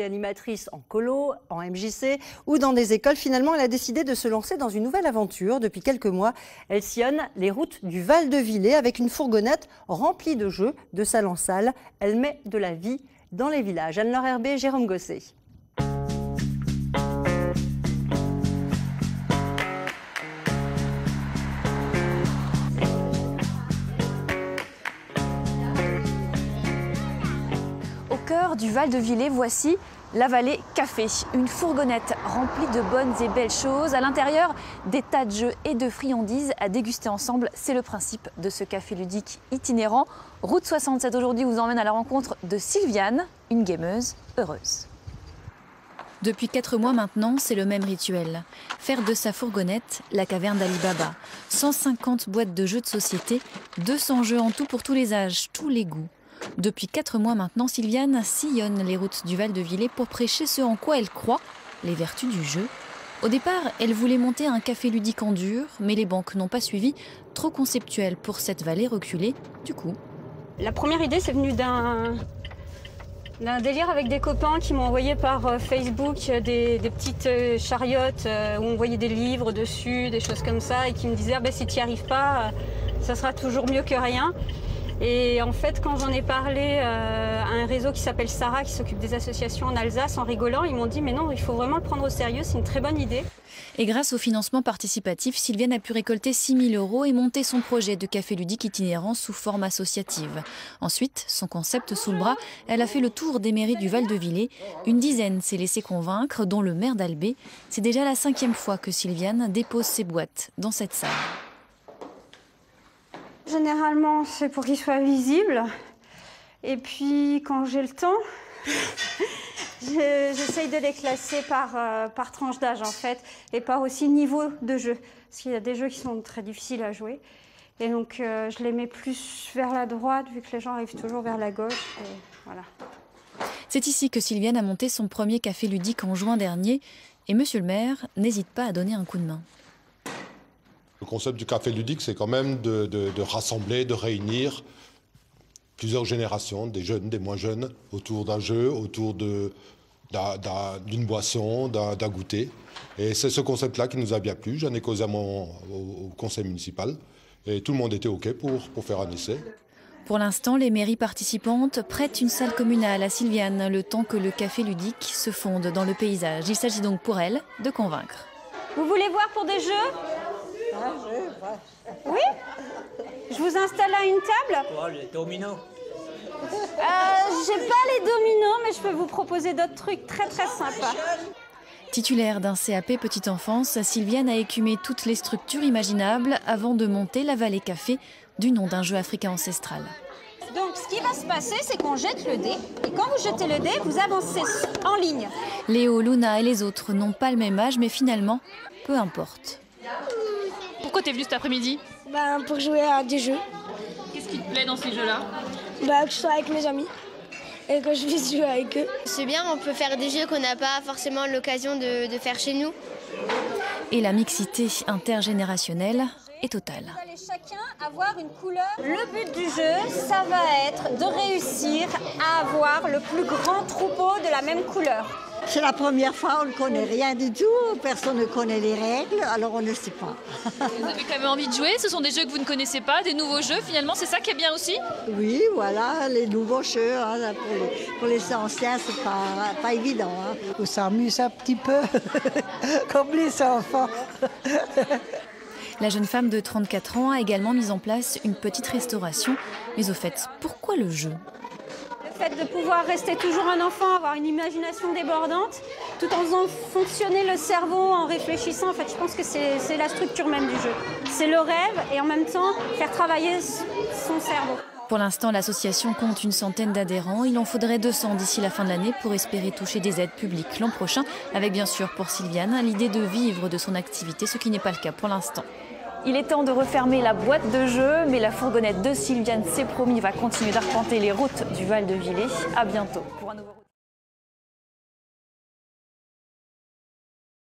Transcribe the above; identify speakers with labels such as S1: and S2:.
S1: Animatrice en colo, en MJC ou dans des écoles, finalement, elle a décidé de se lancer dans une nouvelle aventure. Depuis quelques mois, elle sillonne les routes du Val-de-Villers avec une fourgonnette remplie de jeux, de salle en salle. Elle met de la vie dans les villages. Anne-Laure Herbé, Jérôme Gosset.
S2: Au cœur du Val-de-Villers, voici la Vallée Café, une fourgonnette remplie de bonnes et belles choses. À l'intérieur, des tas de jeux et de friandises à déguster ensemble. C'est le principe de ce café ludique itinérant. Route 67 aujourd'hui vous emmène à la rencontre de Sylviane, une gameuse heureuse. Depuis 4 mois maintenant, c'est le même rituel. Faire de sa fourgonnette la caverne d'Ali Baba. 150 boîtes de jeux de société, 200 jeux en tout pour tous les âges, tous les goûts. Depuis 4 mois maintenant, Sylviane sillonne les routes du Val-de-Villers pour prêcher ce en quoi elle croit, les vertus du jeu. Au départ, elle voulait monter un café ludique en dur, mais les banques n'ont pas suivi, trop conceptuel pour cette vallée reculée. Du coup,
S3: la première idée, c'est venu d'un délire avec des copains qui m'ont envoyé par Facebook des petites chariotes où on voyait des livres dessus, des choses comme ça, et qui me disaient si tu n'y arrives pas, ça sera toujours mieux que rien. Et en fait, quand j'en ai parlé à un réseau qui s'appelle Sarah, qui s'occupe des associations en Alsace, en rigolant, ils m'ont dit « mais non, il faut vraiment le prendre au sérieux, c'est une très bonne idée ».
S2: Et grâce au financement participatif, Sylviane a pu récolter 6 000 € et monter son projet de café ludique itinérant sous forme associative. Ensuite, son concept sous le bras, elle a fait le tour des mairies du Val-de-Villers. Une dizaine s'est laissé convaincre, dont le maire d'Albé. C'est déjà la 5e fois que Sylviane dépose ses boîtes dans cette salle.
S3: Généralement, c'est pour qu'ils soient visibles. Et puis, quand j'ai le temps, j'essaye de les classer par tranche d'âge, en fait, et par aussi niveau de jeu. Parce qu'il y a des jeux qui sont très difficiles à jouer. Et donc, je les mets plus vers la droite, vu que les gens arrivent toujours vers la gauche. Et voilà.
S2: C'est ici que Sylviane a monté son premier café ludique en juin dernier. Et monsieur le maire n'hésite pas à donner un coup de main.
S4: Le concept du café ludique, c'est quand même de rassembler, de réunir plusieurs générations, des jeunes, des moins jeunes, autour d'un jeu, autour d'une boisson, d'un goûter. Et c'est ce concept-là qui nous a bien plu. J'en ai causé au conseil municipal et tout le monde était OK pour faire un essai.
S2: Pour l'instant, les mairies participantes prêtent une salle communale à Sylviane, le temps que le café ludique se fonde dans le paysage. Il s'agit donc pour elle de convaincre.
S3: Vous voulez voir pour des jeux ? Oui ? Je vous installe à une table ?
S5: Oh, les dominos.
S3: J'ai pas les dominos, mais je peux vous proposer d'autres trucs très très sympas.
S2: Titulaire d'un CAP Petite Enfance, Sylviane a écumé toutes les structures imaginables avant de monter la Vallée Café, du nom d'un jeu africain ancestral.
S3: Donc ce qui va se passer, c'est qu'on jette le dé, et quand vous jetez le dé, vous avancez en ligne.
S2: Léo, Luna et les autres n'ont pas le même âge, mais finalement, peu importe.
S6: Pourquoi t'es venue cet après-midi ?
S7: Pour jouer à des jeux.
S6: Qu'est-ce qui te plaît dans ces jeux-là ?
S7: Que je sois avec mes amis et que je puisse jouer avec eux.
S8: C'est bien, on peut faire des jeux qu'on n'a pas forcément l'occasion de faire chez nous.
S2: Et la mixité intergénérationnelle est totale.
S3: Vous allez chacun avoir une couleur. Le but du jeu, ça va être de réussir à avoir le plus grand troupeau de la même couleur.
S9: C'est la première fois, on ne connaît rien du tout, personne ne connaît les règles, alors on ne sait pas.
S6: Vous avez quand même envie de jouer, ce sont des jeux que vous ne connaissez pas, des nouveaux jeux finalement, c'est ça qui est bien aussi ?
S9: Oui, voilà, les nouveaux jeux, hein, pour les anciens, c'est pas évident. Hein.
S10: On s'amuse un petit peu, comme les enfants.
S2: La jeune femme de 34 ans a également mis en place une petite restauration. Mais au fait, pourquoi le jeu ?
S3: Le fait de pouvoir rester toujours un enfant, avoir une imagination débordante, tout en faisant fonctionner le cerveau, en réfléchissant, en fait, je pense que c'est la structure même du jeu. C'est le rêve et en même temps faire travailler son cerveau.
S2: Pour l'instant, l'association compte une centaine d'adhérents. Il en faudrait 200 d'ici la fin de l'année pour espérer toucher des aides publiques l'an prochain, avec bien sûr pour Sylviane l'idée de vivre de son activité, ce qui n'est pas le cas pour l'instant. Il est temps de refermer la boîte de jeu, mais la fourgonnette de Sylviane, c'est promis, va continuer d'arpenter les routes du Val-de-Villers. À bientôt pour un nouveau